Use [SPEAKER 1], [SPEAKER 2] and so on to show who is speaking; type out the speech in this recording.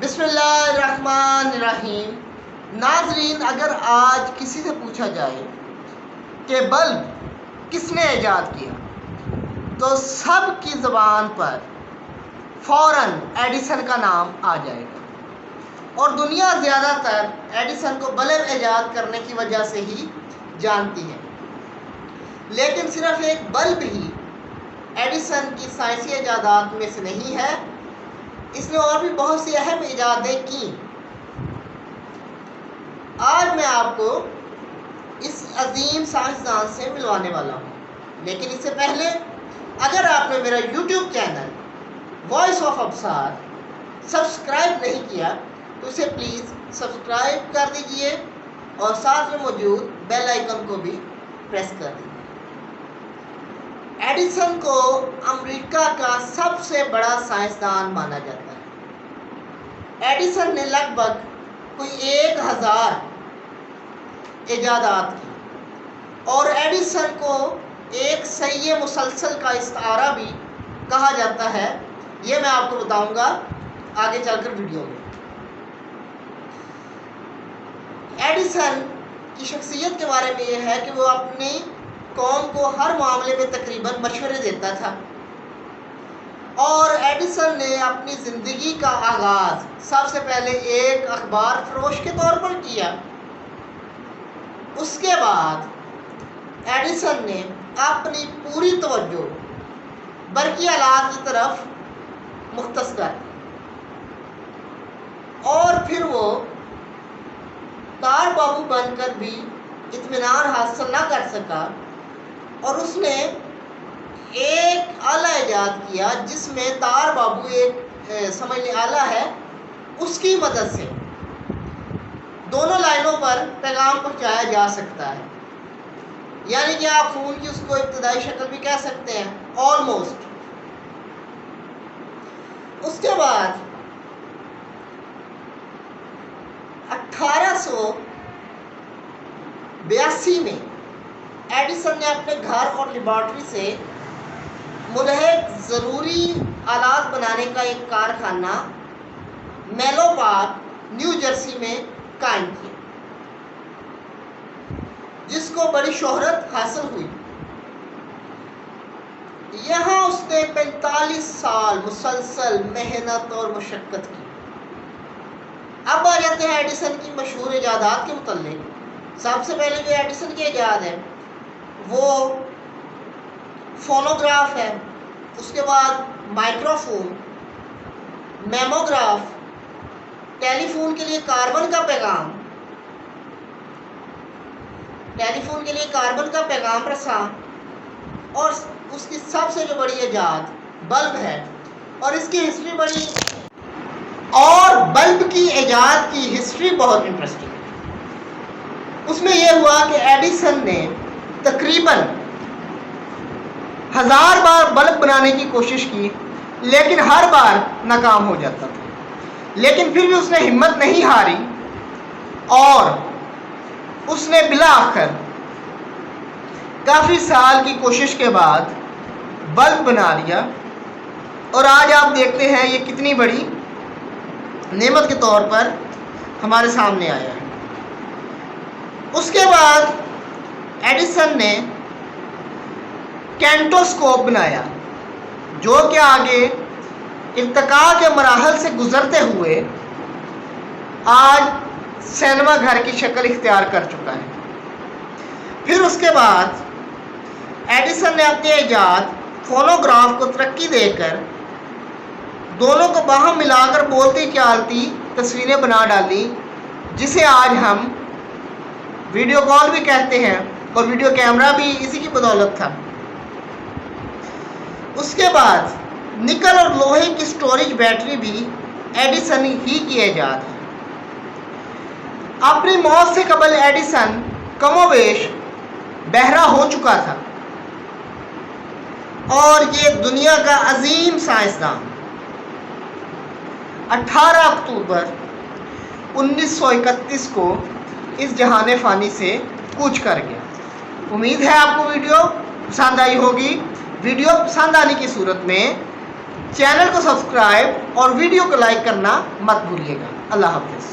[SPEAKER 1] بسم اللہ الرحمن الرحیم۔ ناظرین، اگر آج کسی سے پوچھا جائے کہ بلب کس نے ایجاد کیا تو سب کی زبان پر فوراً ایڈیسن کا نام آ جائے گا، اور دنیا زیادہ تر ایڈیسن کو بلب ایجاد کرنے کی وجہ سے ہی جانتی ہے۔ لیکن صرف ایک بلب ہی ایڈیسن کی سائنسی ایجادات میں سے نہیں ہے، اس نے اور بھی بہت سی اہم ایجادیں کی۔ آج میں آپ کو اس عظیم سائنسدان سے ملوانے والا ہوں، لیکن اس سے پہلے اگر آپ نے میرا YouTube channel voice of Absar subscribe نہیں کیا تو اسے پلیز سبسکرائب کر دیجئے اور ساتھ میں موجود بیل آئیکن کو بھی پریس کر دیجئے۔ ایڈیسن کو امریکہ کا سب سے بڑا سائنسدان مانا جاتا ہے۔ ایڈیسن نے لگ بھگ کوئی 1000 ایجادات کی، اور ایڈیسن کو ایک سعی مسلسل کا استعارہ بھی کہا جاتا ہے۔ یہ میں آپ کو بتاؤں گا آگے چل کر ویڈیو میں۔ ایڈیسن کی شخصیت کے بارے میں یہ ہے کہ وہ اپنی قوم کو ہر معاملے میں تقریباً مشورے دیتا تھا، اور ایڈیسن نے اپنی زندگی کا آغاز سب سے پہلے ایک اخبار فروش کے طور پر کیا۔ اس کے بعد ایڈیسن نے اپنی پوری توجہ برقی آلات کی طرف مختص کر دی، اور پھر وہ تار بابو بن کر بھی اطمینان حاصل نہ کر سکا، اور اس نے ایک آلہ ایجاد کیا جس میں تار بابو ایک سمجھ لیں آلہ ہے، اس کی مدد سے دونوں لائنوں پر پیغام پہنچایا جا سکتا ہے، یعنی کہ آپ فون کی اس کو ابتدائی شکل بھی کہہ سکتے ہیں، آلموسٹ۔ اس کے بعد 1882 میں ایڈیسن نے اپنے گھر اور لیبارٹری سے ملحق ضروری آلات بنانے کا ایک کارخانہ میلو پارک نیو جرسی میں قائم کیا، جس کو بڑی شہرت حاصل ہوئی۔ یہاں اس نے 45 سال مسلسل محنت اور مشقت کی۔ اب آ جاتے ہیں ایڈیسن کی مشہور ایجادات کے متعلق۔ سب سے پہلے جو ایڈیسن کی ایجاد ہے وہ فونوگراف ہے، اس کے بعد مائکروفون، میموگراف، ٹیلی فون کے لیے کاربن کا پیغام رساں، اور اس کی سب سے جو بڑی ایجاد بلب ہے، اور اس کی ہسٹری بلب کی ایجاد کی ہسٹری بہت انٹرسٹنگ ہے۔ اس میں یہ ہوا کہ ایڈیسن نے تقریباً 1000 بار بلب بنانے کی کوشش کی، لیکن ہر بار ناکام ہو جاتا تھا۔ لیکن پھر بھی اس نے ہمت نہیں ہاری، اور اس نے بالآخر کافی سال کی کوشش کے بعد بلب بنا لیا، اور آج آپ دیکھتے ہیں یہ کتنی بڑی نعمت کے طور پر ہمارے سامنے آیا ہے۔ اس کے بعد ایڈیسن نے کینٹوسکوپ بنایا، جو کہ آگے ارتقاء کے مراحل سے گزرتے ہوئے آج سینما گھر کی شکل اختیار کر چکا ہے۔ پھر اس کے بعد ایڈیسن نے اپنی ایجاد فونوگراف کو ترقی دے کر دونوں کو باہم ملا کر بولتی چالتی تصویریں بنا ڈالی، جسے آج ہم ویڈیو کال بھی کہتے ہیں، اور ویڈیو کیمرہ بھی اسی کی بدولت تھا۔ اس کے بعد نکل اور لوہے کی سٹوریج بیٹری بھی ایڈیسن ہی کی ایجاد ہے۔ اپنی موت سے قبل ایڈیسن کم و بیش بہرا ہو چکا تھا، اور یہ دنیا کا عظیم سائنسدان 18 اکتوبر 1931 کو اس جہان فانی سے کوچ کر گیا۔ امید ہے آپ کو ویڈیو پسند آئی ہوگی۔ ویڈیو پسند آنے کی صورت میں چینل کو سبسکرائب اور ویڈیو کو لائک کرنا مت بھولیے گا۔ اللہ حافظ۔